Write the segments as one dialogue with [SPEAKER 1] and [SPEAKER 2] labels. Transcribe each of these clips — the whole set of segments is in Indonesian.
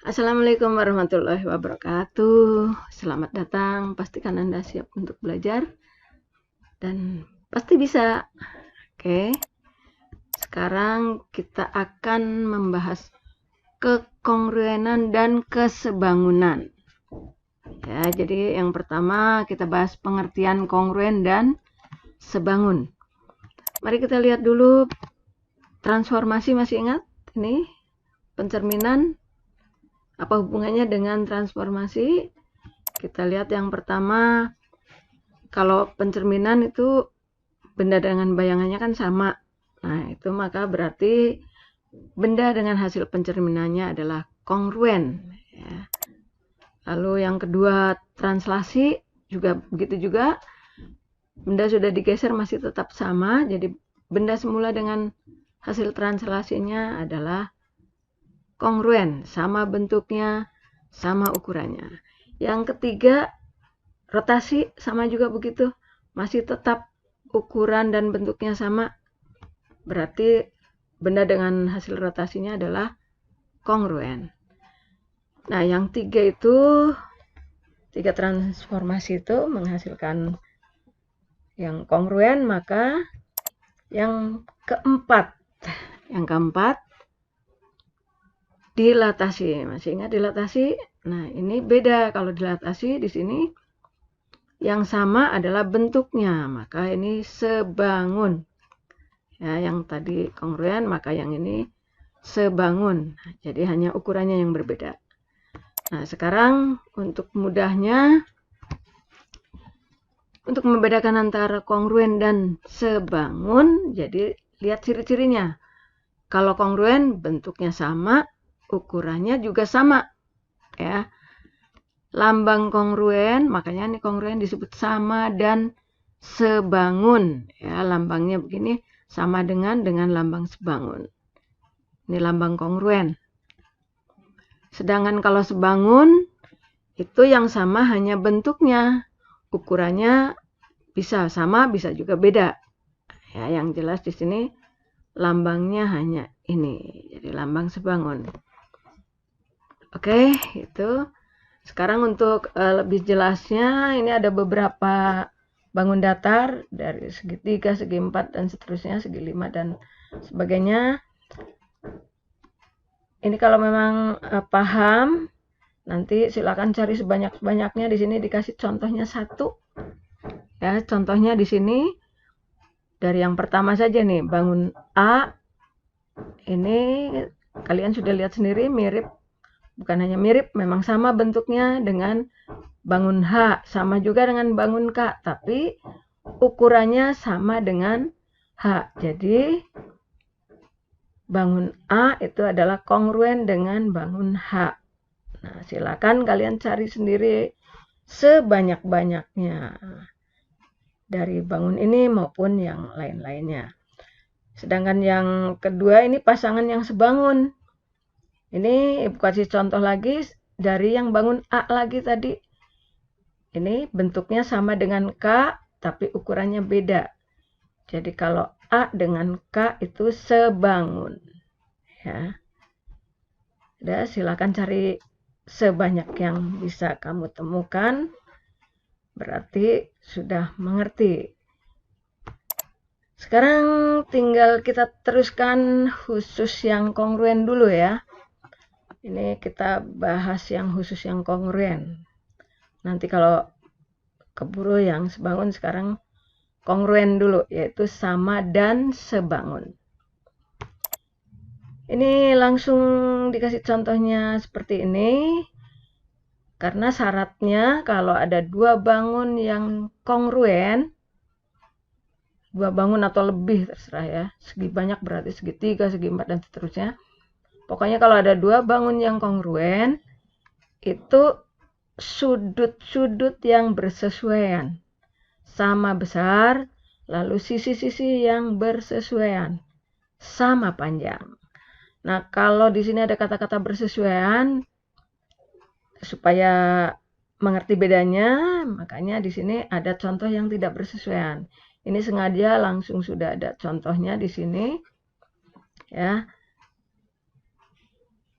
[SPEAKER 1] Assalamualaikum warahmatullahi wabarakatuh. Selamat datang. Pastikan Anda siap untuk belajar dan pasti bisa. Oke. Sekarang kita akan membahas kekongruenan dan kesebangunan. Ya, jadi yang pertama kita bahas pengertian kongruen dan sebangun. Mari kita lihat dulu transformasi, masih ingat? Ini pencerminan. Apa hubungannya dengan transformasi? Kita lihat yang pertama, kalau pencerminan itu benda dengan bayangannya kan sama. Nah, itu maka berarti benda dengan hasil pencerminannya adalah kongruen. Ya. Lalu yang kedua, translasi juga begitu juga. Benda sudah digeser masih tetap sama, jadi benda semula dengan hasil translasinya adalah kongruen, sama bentuknya, sama ukurannya. Yang ketiga, rotasi sama juga begitu, masih tetap ukuran dan bentuknya sama. Berarti benda dengan hasil rotasinya adalah kongruen. Nah, yang tiga transformasi itu menghasilkan yang kongruen, maka yang keempat dilatasi. Masih ingat dilatasi? Nah, ini beda. Kalau dilatasi di sini yang sama adalah bentuknya, maka ini sebangun. Ya, yang tadi kongruen, maka yang ini sebangun. Jadi hanya ukurannya yang berbeda. Nah, sekarang untuk mudahnya, untuk membedakan antara kongruen dan sebangun, jadi lihat ciri-cirinya. Kalau kongruen bentuknya sama, ukurannya juga sama, ya. Lambang kongruen, makanya ini kongruen disebut sama dan sebangun, ya. Lambangnya begini, sama dengan lambang sebangun. Ini lambang kongruen. Sedangkan kalau sebangun, itu yang sama hanya bentuknya, ukurannya bisa sama, bisa juga beda. Ya, yang jelas di sini lambangnya hanya ini, jadi lambang sebangun. Oke, itu. Sekarang untuk lebih jelasnya, ini ada beberapa bangun datar dari segi 3, segi 4, dan seterusnya, segi 5, dan sebagainya. Ini kalau memang paham, nanti silakan cari sebanyak-banyaknya. Di sini dikasih contohnya satu. Ya, contohnya di sini dari yang pertama saja nih, bangun A. Ini kalian sudah lihat sendiri, mirip. Bukan hanya mirip, memang sama bentuknya dengan bangun H, sama juga dengan bangun K, tapi ukurannya sama dengan H. Jadi bangun A itu adalah kongruen dengan bangun H. Nah, silakan kalian cari sendiri sebanyak-banyaknya dari bangun ini maupun yang lain-lainnya. Sedangkan yang kedua ini pasangan yang sebangun. Ini Ibu kasih contoh lagi dari yang bangun A lagi tadi. Ini bentuknya sama dengan K, tapi ukurannya beda. Jadi kalau A dengan K itu sebangun. Ya. Udah, silakan cari sebanyak yang bisa kamu temukan. Berarti sudah mengerti. Sekarang tinggal kita teruskan khusus yang kongruen dulu ya. Ini kita bahas yang khusus yang kongruen. Nanti kalau keburu yang sebangun, sekarang kongruen dulu, yaitu sama dan sebangun. Ini langsung dikasih contohnya seperti ini. Karena syaratnya kalau ada dua bangun yang kongruen, dua bangun atau lebih terserah ya, segi banyak berarti segi 3, segi 4, dan seterusnya. Pokoknya kalau ada dua bangun yang kongruen, itu sudut-sudut yang bersesuaian, sama besar, lalu sisi-sisi yang bersesuaian, sama panjang. Nah, kalau di sini ada kata-kata bersesuaian, supaya mengerti bedanya, makanya di sini ada contoh yang tidak bersesuaian. Ini sengaja langsung sudah ada contohnya di sini, ya.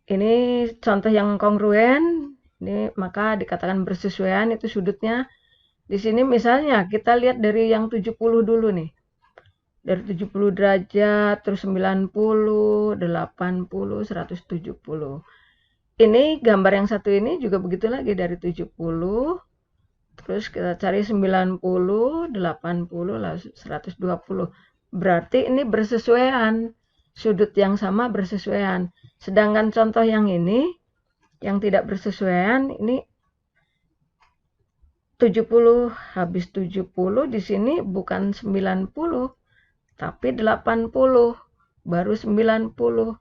[SPEAKER 1] ini contoh yang kongruen, ini maka dikatakan bersesuaian. Itu sudutnya di sini misalnya kita lihat dari yang 70 dulu nih. Dari 70 derajat, terus 90, 80, 170. Ini gambar yang satu ini juga begitu lagi, dari 70, terus kita cari 90, 80, lalu 120. Berarti ini bersesuaian, sudut yang sama bersesuaian. Sedangkan contoh yang ini, yang tidak bersesuaian, ini 70 habis 70 di sini bukan 90, tapi 80, baru 90.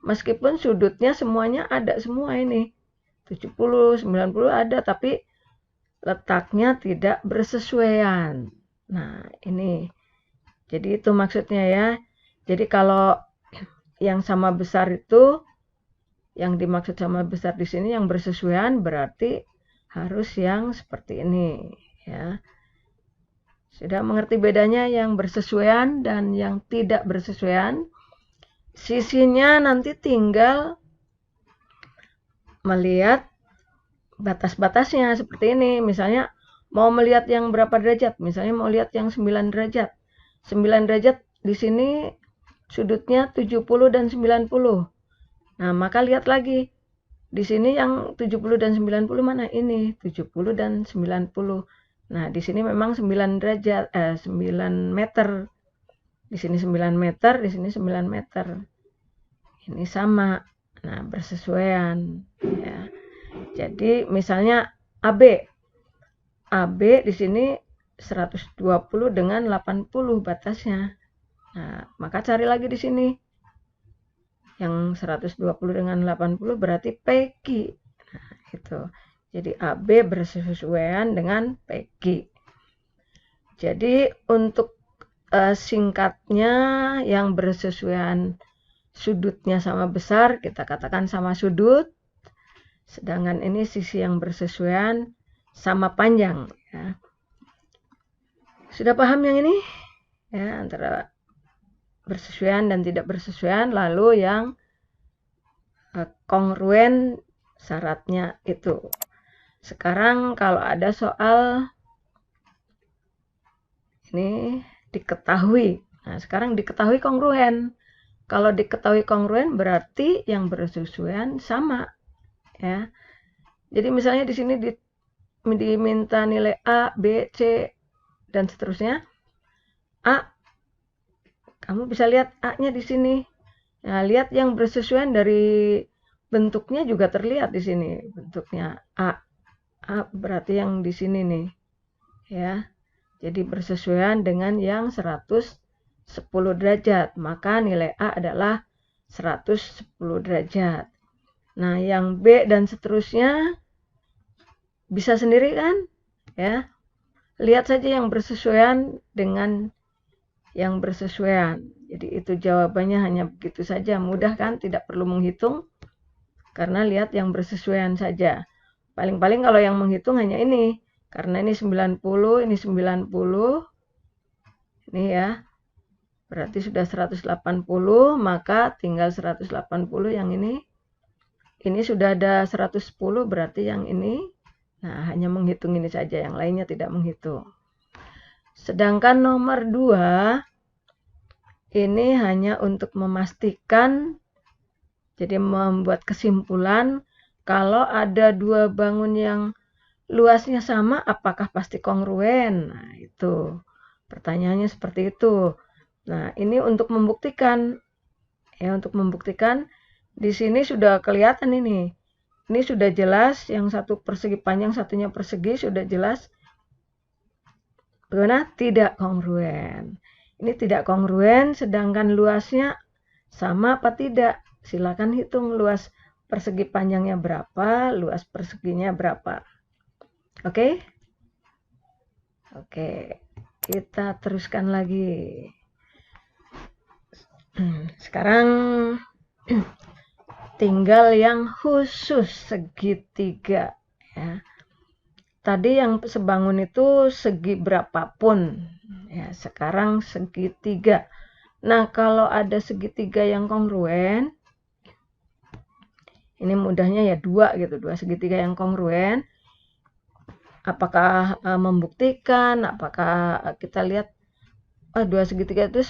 [SPEAKER 1] Meskipun sudutnya semuanya ada semua ini. 70, 90 ada, tapi letaknya tidak bersesuaian. Nah, ini. Jadi itu maksudnya ya. Jadi kalau yang sama besar itu, yang dimaksud sama besar di sini yang bersesuaian berarti harus yang seperti ini ya. Sudah mengerti bedanya yang bersesuaian dan yang tidak bersesuaian? Sisinya nanti tinggal melihat batas-batasnya seperti ini. Misalnya mau melihat yang berapa derajat? Misalnya mau lihat yang 9 derajat. 9 derajat di sini sudutnya 70 dan 90. Nah, maka lihat lagi. Di sini yang 70 dan 90 mana? Ini 70 dan 90. Nah, di sini memang 9 derajat 9 meter. Di sini 9 meter, di sini 9 meter. Ini sama. Nah, bersesuaian ya. Jadi misalnya AB. AB di sini 120 dengan 80 batasnya. Nah, maka cari lagi di sini. Yang 120 dengan 80 berarti PQ. Nah, itu. Jadi AB bersesuaian dengan PQ. Jadi untuk singkatnya yang bersesuaian sudutnya sama besar, kita katakan sama sudut. Sedangkan ini sisi yang bersesuaian sama panjang. Ya. Sudah paham yang ini? Ya, antara bersesuaian dan tidak bersesuaian. Lalu yang kongruen syaratnya itu. Sekarang kalau ada soal ini diketahui. Nah, sekarang diketahui kongruen. Kalau diketahui kongruen berarti yang bersesuaian sama. Ya. Jadi misalnya di sini diminta nilai A, B, C, dan seterusnya. A, kamu bisa lihat A-nya di sini. Nah, lihat yang bersesuaian dari bentuknya juga terlihat di sini. Bentuknya A. A berarti yang di sini nih. Ya. Jadi bersesuaian dengan yang 110 derajat. Maka nilai A adalah 110 derajat. Nah, yang B dan seterusnya bisa sendiri kan? Ya. Lihat saja yang bersesuaian dengan yang bersesuaian. Jadi itu jawabannya hanya begitu saja. Mudah kan? Tidak perlu menghitung. Karena lihat yang bersesuaian saja. Paling-paling kalau yang menghitung hanya ini. Karena ini 90, ini 90. Ini ya. Berarti sudah 180, maka tinggal 180 yang ini. Ini sudah ada 110, berarti yang ini. Nah, hanya menghitung ini saja. Yang lainnya tidak menghitung. Sedangkan nomor 2, ini hanya untuk memastikan, jadi membuat kesimpulan, kalau ada dua bangun yang luasnya sama, apakah pasti kongruen? Nah, itu. Pertanyaannya seperti itu. Nah, ini untuk membuktikan. Ya, untuk membuktikan, di sini sudah kelihatan ini. Ini sudah jelas, yang satu persegi panjang, satunya persegi, sudah jelas. Bagaimana? Tidak kongruen. Ini tidak kongruen, sedangkan luasnya sama apa tidak? Silakan hitung luas persegi panjangnya berapa, luas perseginya berapa. Oke? Oke, kita teruskan lagi. Sekarang tinggal yang khusus segitiga. Ya. Tadi yang sebangun itu segi berapapun. Ya, sekarang segitiga. Nah, kalau ada segitiga yang kongruen, Ini mudahnya ya 2 gitu, 2 segitiga yang kongruen. Apakah membuktikan, apakah kita lihat 2 segitiga itu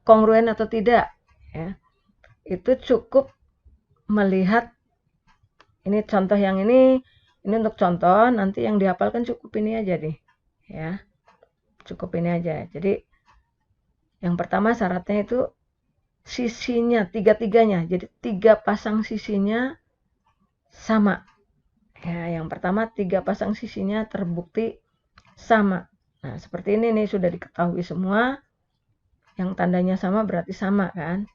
[SPEAKER 1] kongruen atau tidak, ya. Itu cukup melihat, ini contoh yang ini untuk contoh, nanti yang dihafalkan cukup ini aja deh, ya. Cukup ini aja. Jadi yang pertama syaratnya itu sisinya, tiga-tiganya. Jadi 3 pasang sisinya sama. Ya, yang pertama 3 pasang sisinya terbukti sama. Nah, seperti ini nih sudah diketahui semua. Yang tandanya sama berarti sama kan.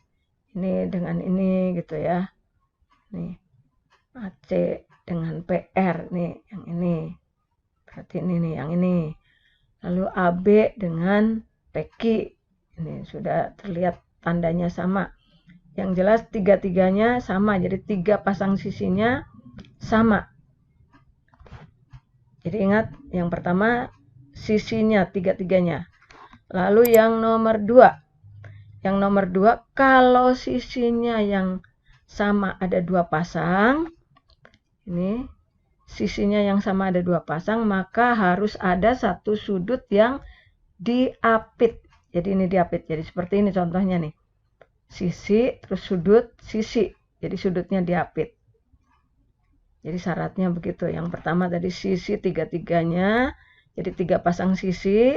[SPEAKER 1] Ini dengan ini gitu ya. Nih, AC dengan PR nih, yang ini. Berarti ini nih, yang ini. Lalu AB dengan PQ. Ini sudah terlihat tandanya sama. Yang jelas tiga-tiganya sama, jadi 3 pasang sisinya sama. Jadi ingat, yang pertama sisinya tiga-tiganya. Lalu yang nomor 2. Yang nomor 2, kalau sisinya yang sama ada 2 pasang, ini sisinya yang sama ada 2 pasang, maka harus ada satu sudut yang diapit. Jadi ini diapit. Jadi seperti ini contohnya nih. Sisi, terus sudut, sisi. Jadi sudutnya diapit. Jadi syaratnya begitu. Yang pertama tadi sisi tiga-tiganya. Jadi 3 pasang sisi.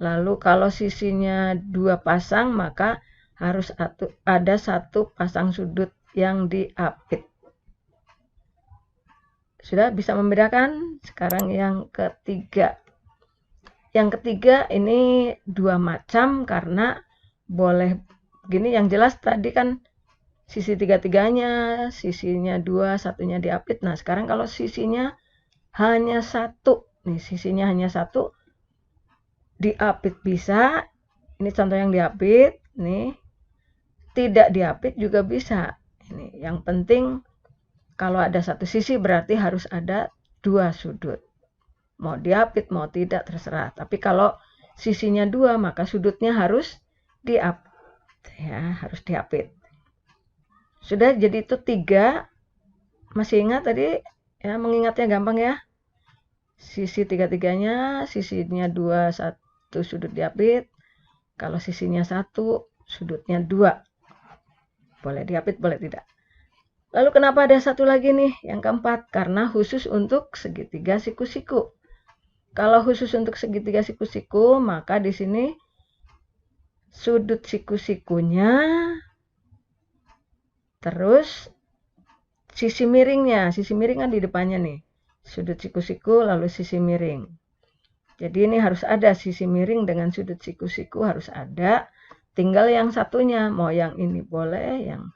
[SPEAKER 1] Lalu kalau sisinya 2 pasang, maka harus ada 1 pasang sudut yang diapit. Sudah bisa membedakan? Sekarang yang ketiga. Yang ketiga ini 2 macam karena boleh begini. Yang jelas tadi kan sisi tiga-tiganya, sisinya 2, satunya diapit. Nah, sekarang kalau sisinya hanya 1, nih sisinya hanya 1, diapit bisa. Ini contoh yang diapit, nih. Tidak diapit juga bisa. Ini yang penting kalau ada 1 sisi berarti harus ada 2 sudut. Mau diapit, mau tidak, terserah. Tapi kalau sisinya 2, maka sudutnya harus diapit. Ya, harus diapit. Sudah, jadi itu 3. Masih ingat tadi? Ya, mengingatnya gampang ya. Sisi tiga-tiganya, sisinya 2, 1 sudut diapit. Kalau sisinya 1, sudutnya 2. Boleh diapit, boleh tidak. Lalu kenapa ada 1 lagi nih, yang keempat? Karena khusus untuk segitiga siku-siku. Kalau khusus untuk segitiga siku-siku, maka di sini sudut siku-sikunya, terus sisi miringnya. Sisi miring kan di depannya nih. Sudut siku-siku lalu sisi miring. Jadi ini harus ada sisi miring dengan sudut siku-siku harus ada. Tinggal yang satunya, mau yang ini boleh, yang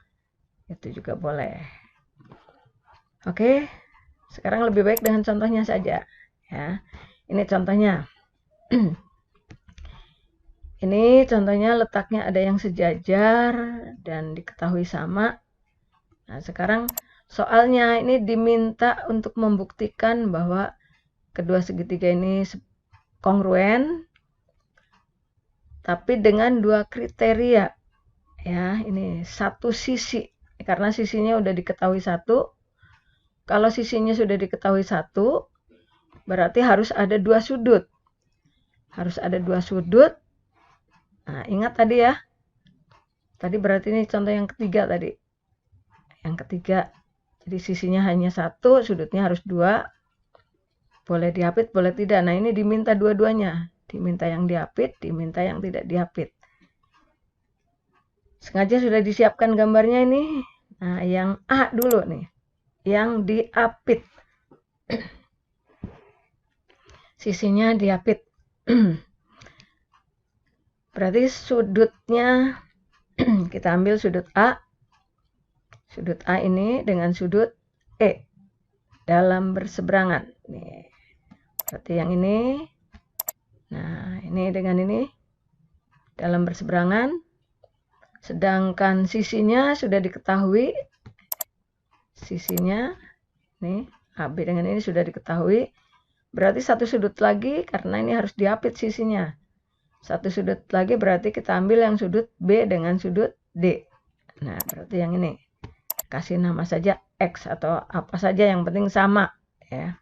[SPEAKER 1] itu juga boleh. Oke, sekarang lebih baik dengan contohnya saja. Ya. Ini contohnya. Ini contohnya letaknya ada yang sejajar dan diketahui sama. Nah, sekarang soalnya ini diminta untuk membuktikan bahwa kedua segitiga ini kongruen, tapi dengan 2 kriteria. Ya, ini 1 sisi. Karena sisinya udah diketahui 1. Kalau sisinya sudah diketahui 1, berarti harus ada 2 sudut. Harus ada 2 sudut. Nah, ingat tadi ya. Tadi berarti ini contoh yang ketiga tadi. Yang ketiga. Jadi sisinya hanya 1, sudutnya harus 2. Boleh diapit, boleh tidak. Nah, ini diminta dua-duanya. Diminta yang diapit, diminta yang tidak diapit. Sengaja sudah disiapkan gambarnya ini. Nah, yang A dulu nih. Yang diapit. Sisinya diapit. Berarti sudutnya kita ambil sudut A. Sudut A ini dengan sudut E dalam berseberangan. Nih. Berarti yang ini. Nah, ini dengan ini dalam berseberangan. Sedangkan sisinya sudah diketahui. Sisinya nih AB dengan ini sudah diketahui. Berarti 1 sudut lagi karena ini harus diapit sisinya. 1 sudut lagi berarti kita ambil yang sudut B dengan sudut D. Nah, berarti yang ini. kasih nama saja X atau apa saja, yang penting sama ya.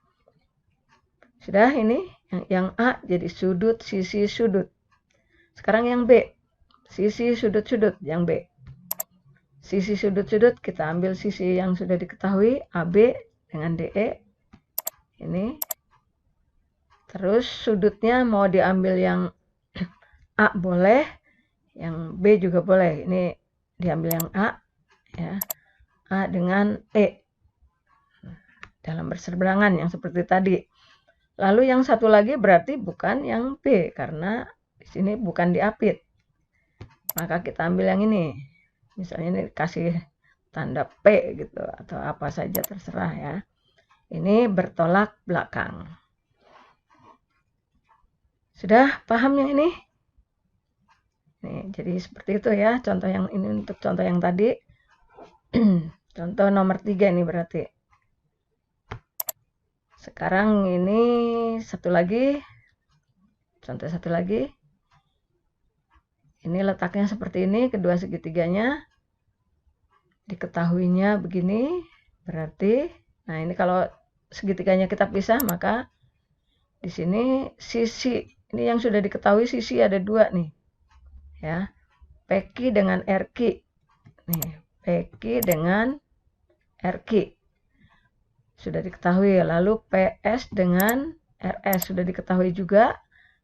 [SPEAKER 1] Sudah, ini yang A jadi sudut, sisi, sudut. Sekarang yang B, sisi, sudut, sudut, yang B. Sisi, sudut, sudut, kita ambil sisi yang sudah diketahui, AB dengan DE. Ini. Terus sudutnya mau diambil yang A boleh, yang B juga boleh. Ini diambil yang A, ya. A dengan E. Dalam berseberangan yang seperti tadi. Lalu yang satu lagi berarti bukan yang B, karena di sini bukan diapit. Maka kita ambil yang ini. Misalnya ini kasih tanda P gitu, atau apa saja terserah ya. Ini bertolak belakang. Sudah paham yang ini? Nih, jadi seperti itu ya. Contoh yang ini untuk contoh yang tadi. Contoh nomor 3 ini berarti. Sekarang ini satu lagi. Contoh satu lagi. Ini letaknya seperti ini, kedua segitiganya. Diketahuinya begini, berarti, nah ini kalau segitiganya kita pisah, maka di sini sisi, ini yang sudah diketahui sisi ada 2 nih. Ya. PQ dengan RQ. Nih, PQ dengan RQ. Sudah diketahui. Lalu PS dengan RS sudah diketahui juga.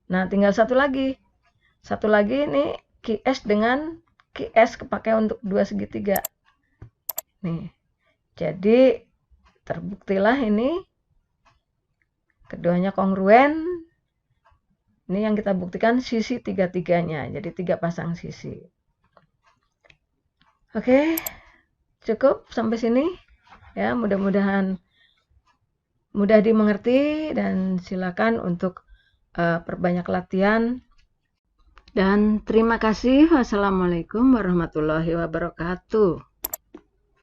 [SPEAKER 1] Nah, tinggal satu lagi. Satu lagi ini QS dengan QS kepakai untuk 2 segitiga. Nih. Jadi terbuktilah ini keduanya kongruen. Ini yang kita buktikan sisi tiga-tiganya. Jadi 3 pasang sisi. Oke. Cukup sampai sini. Ya, mudah-mudahan mudah dimengerti dan silakan untuk perbanyak latihan. Dan terima kasih. Wassalamualaikum warahmatullahi wabarakatuh.